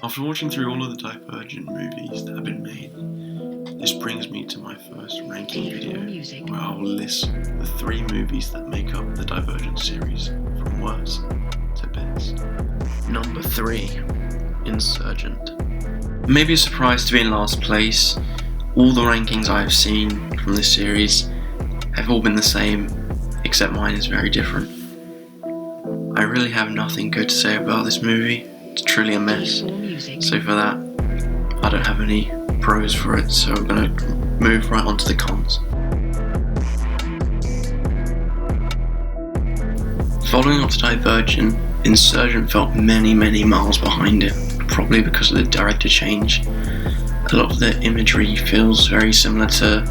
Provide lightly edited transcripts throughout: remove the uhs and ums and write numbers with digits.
After watching through all of the Divergent movies that have been made, this brings me to my first ranking video, where I will list the 3 movies that make up the Divergent series, from worst to best. Number 3, Insurgent. Maybe a surprise to be in last place. All the rankings I have seen from this series have all been the same, except mine is very different. I really have nothing good to say about this movie. It's truly a mess. So for that, I don't have any pros for it, so we're going to move right on to the cons. Following up to Divergent, Insurgent felt many miles behind it, probably because of the director change. A lot of the imagery feels very similar to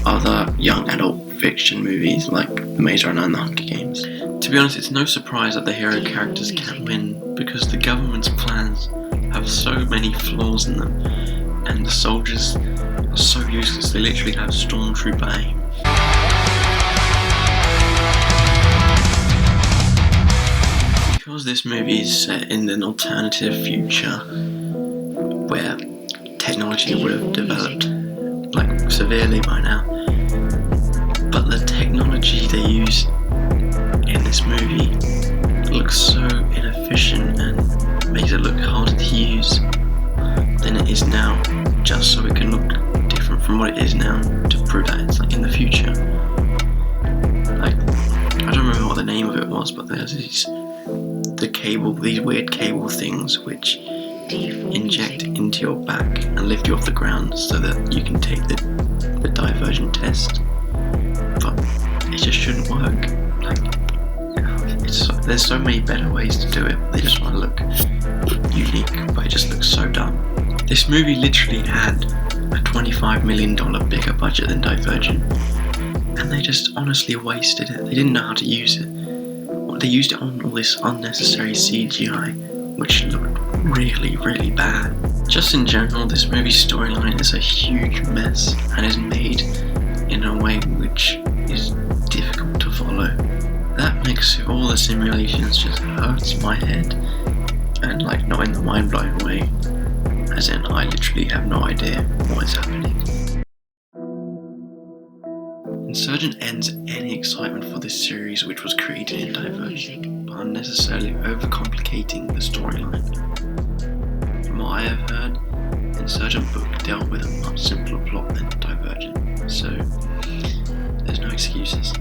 other young adult fiction movies like The Maze Runner and The Hunger Games. To be honest, it's no surprise that the hero characters can't win, because the government's plans have so many flaws in them, and the soldiers are so useless. They literally have stormtrooper aim. Because this movie is set in an alternative future where technology would have developed severely by now, but the technology they use in this movie looks so inefficient and makes it look harder to use than it is now, just so it can look different from what it is now, to prove that it's in the future. I don't remember what the name of it was, but there's these weird cable things which inject into your back and lift you off the ground so that you can take the Divergent test. But it just shouldn't work. There's so many better ways to do it. They just want to look unique, but it just looks so dumb. This movie literally had a $25 million bigger budget than Divergent, and they just honestly wasted it. They didn't know how to use it. They used it on all this unnecessary CGI, which looked really bad. Just in general, this movie's storyline is a huge mess and is made in a way which is difficult to follow. That mix of all the simulations just hurts my head, and not in the mind-blowing way, as in I literally have no idea what is happening. Insurgent ends any excitement for this series, which was created in Divergent, by unnecessarily overcomplicating the storyline. From what I have heard, Insurgent book dealt with a much simpler plot than Divergent, so there's no excuses.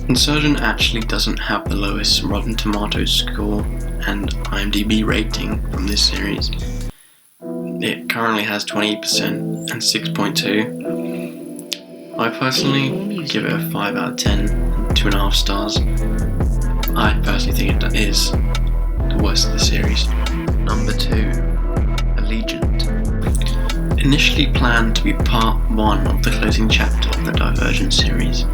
Insurgent actually doesn't have the lowest Rotten Tomatoes score and IMDb rating from this series. It currently has 20% and 6.2. I personally give it a 5 out of 10 and 2.5 stars. I personally think it is the worst of the series. Number 2, Allegiant. Initially planned to be part 1 of the closing chapter of the Divergent series,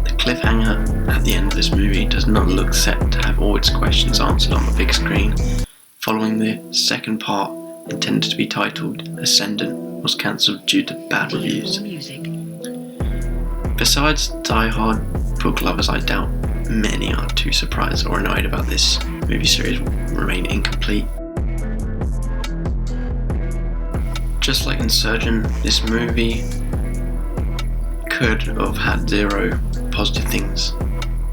the cliffhanger at the end of this movie does not look set to have all its questions answered on the big screen. Following the second part, intended to be titled Ascendant, was cancelled due to bad reviews. Besides die-hard book lovers, I doubt many are too surprised or annoyed about this movie series remain incomplete. Just like Insurgent, this movie could have had 0 positive things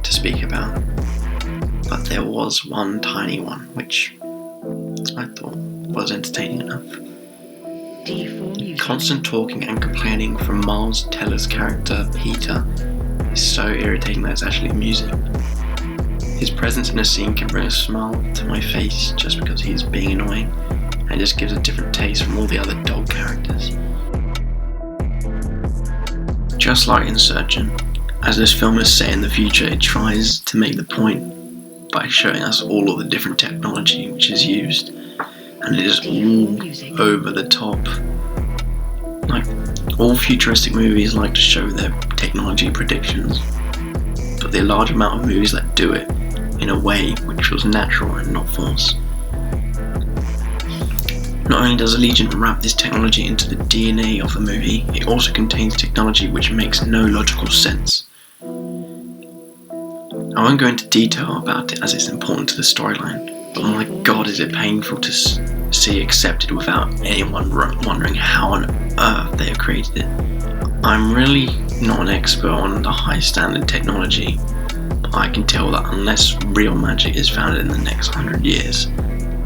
to speak about, but there was one tiny one which I thought was entertaining enough. The constant talking and complaining from Miles Teller's character Peter is so irritating that it's actually amusing. His presence in a scene can bring a smile to my face just because he is being annoying, and just gives a different taste from all the other dog characters. Just like Insurgent, as this film is set in the future, it tries to make the point by showing us all of the different technology which is used, and it is all over the top. All futuristic movies like to show their technology predictions, but the large amount of movies that do it in a way which feels natural and not forced. Not only does Allegiant wrap this technology into the DNA of the movie, it also contains technology which makes no logical sense. I won't go into detail about it as it's important to the storyline, but my god is it painful to see accepted without anyone wondering how on earth they have created it. I'm really not an expert on the high standard technology, but I can tell that unless real magic is found in the next 100 years,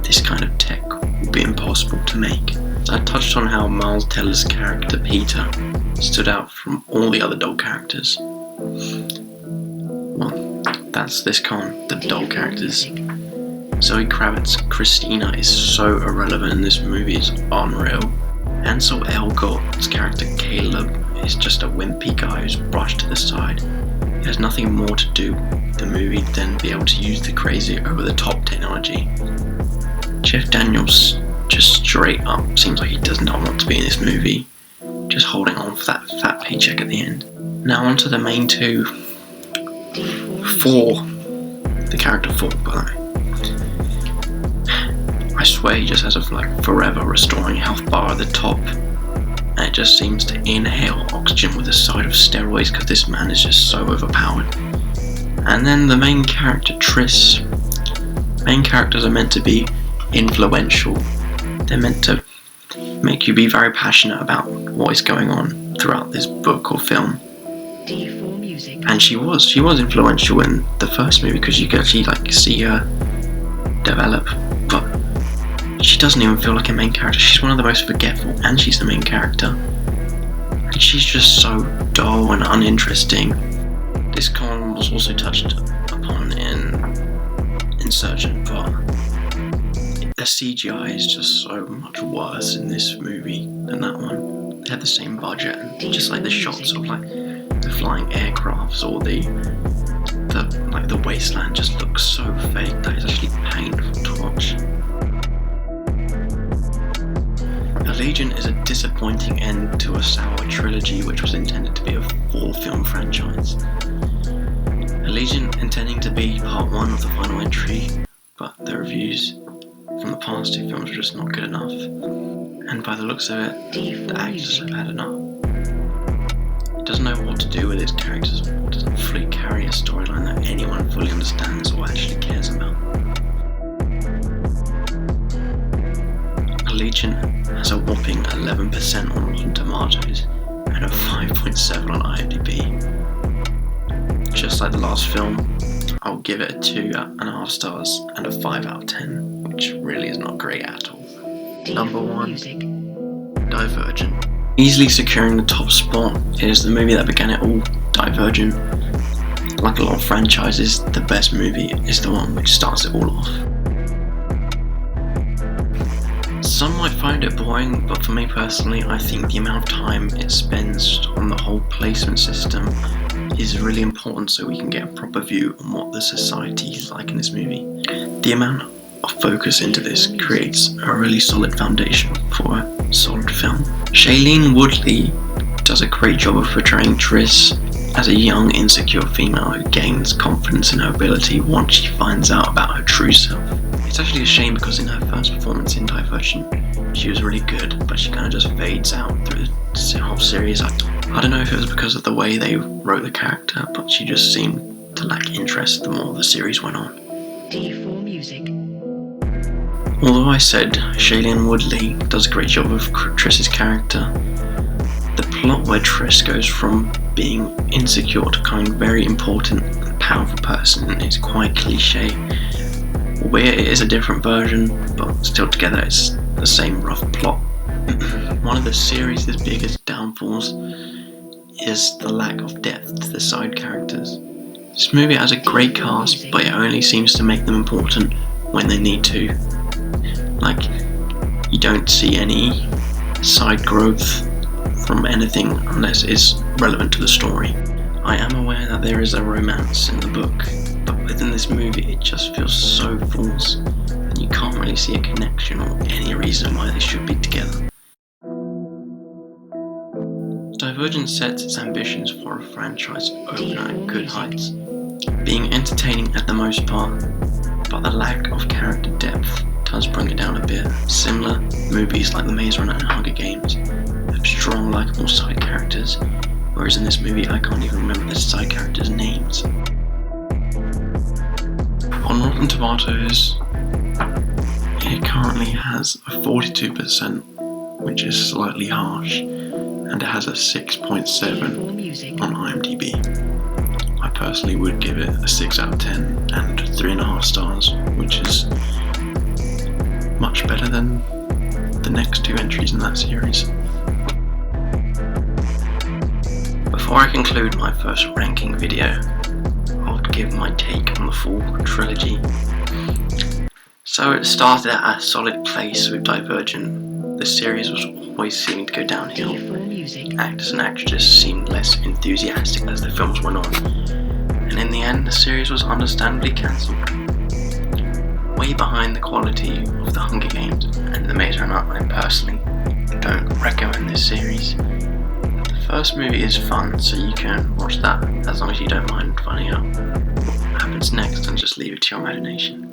this kind of tech will be impossible to make. I touched on how Miles Teller's character Peter stood out from all the other doll characters. Well, that's this con, the doll characters. Zoe Kravitz's Christina is so irrelevant in this movie, it's unreal. Ansel Elgort's character Caleb is just a wimpy guy who's brushed to the side. He has nothing more to do with the movie than be able to use the crazy over-the-top technology. Jeff Daniels just straight up seems like he does not want to be in this movie, just holding on for that fat paycheck at the end. Now on to the main two. The character 4, by the way. I swear he just has a forever restoring health bar at the top, and it just seems to inhale oxygen with a side of steroids because this man is just so overpowered. And then the main character Triss. Main characters are meant to be influential. They're meant to make you be very passionate about what is going on throughout this book or film. And she was influential in the first movie because you could actually see her develop, but she doesn't even feel like a main character. She's one of the most forgetful, and she's the main character, and she's just so dull and uninteresting. This con was also touched upon in Insurgent, but the CGI is just so much worse in this movie than that one. They had the same budget, and just the shots of the flying aircrafts or the wasteland just looks so fake that it's actually painful to watch. Allegiant is a disappointing end to a sour trilogy which was intended to be a 4-film franchise. Allegiant intending to be part 1 of the final entry, but the reviews from the past 2 films were just not good enough. And by the looks of it, the actors have had enough. It doesn't know what to do with its characters or doesn't fully carry a storyline that anyone fully understands or actually cares about. Allegiant has a whopping 11% on Rotten Tomatoes and a 5.7 on IMDb. Just like the last film, I'll give it a 2.5 stars and a 5 out of 10, which really is not great at all. Number 1, Divergent. Easily securing the top spot, it is the movie that began it all, Divergent. Like a lot of franchises, the best movie is the one which starts it all off. Some might find it boring, but for me personally, I think the amount of time it spends on the whole placement system is really important so we can get a proper view on what the society is like in this movie. The amount of focus into this creates a really solid foundation for a solid film. Shailene Woodley does a great job of portraying Triss as a young, insecure female who gains confidence in her ability once she finds out about her true self. It's actually a shame because in her first performance in Divergent, she was really good, but she kind of just fades out through the whole series. I don't know if it was because of the way they wrote the character, but she just seemed to lack interest the more the series went on. D4 Music. Although I said Shailene Woodley does a great job of Triss's character, the plot where Triss goes from being insecure to becoming very important and powerful person is quite cliche. Albeit it is a different version, but still together it's the same rough plot. One of the series' biggest downfalls is the lack of depth to the side characters. This movie has a great cast, but it only seems to make them important when they need to. You don't see any side growth from anything unless it's relevant to the story. I am aware that there is a romance in the book, but within this movie it just feels so false, and you can't really see a connection or any reason why they should be together. Divergent sets its ambitions for a franchise open at good heights, being entertaining at the most part, but the lack of character depth does bring it down a bit. Similar movies like The Maze Runner and Hunger Games have strong, likeable side characters, whereas in this movie I can't even remember the side characters' names. On Rotten Tomatoes, It currently has a 42%, which is slightly harsh, and it has a 6.7 on IMDb. I personally would give it a 6 out of 10 and 3.5 stars, which is much better than the next two entries in that series. Before I conclude my first ranking video, I'll give my take on the full trilogy. So it started at a solid place with Divergent. The series was always seeming to go downhill. Actors and actresses seemed less enthusiastic as the films went on, and in the end the series was understandably cancelled. Way behind the quality of the Hunger Games and the Maze Runner, I personally don't recommend this series. The first movie is fun, so you can watch that as long as you don't mind finding out what happens next and just leave it to your imagination.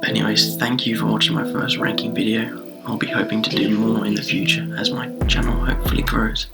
But anyways, thank you for watching my first ranking video. I'll be hoping to do more in the future as my channel hopefully grows.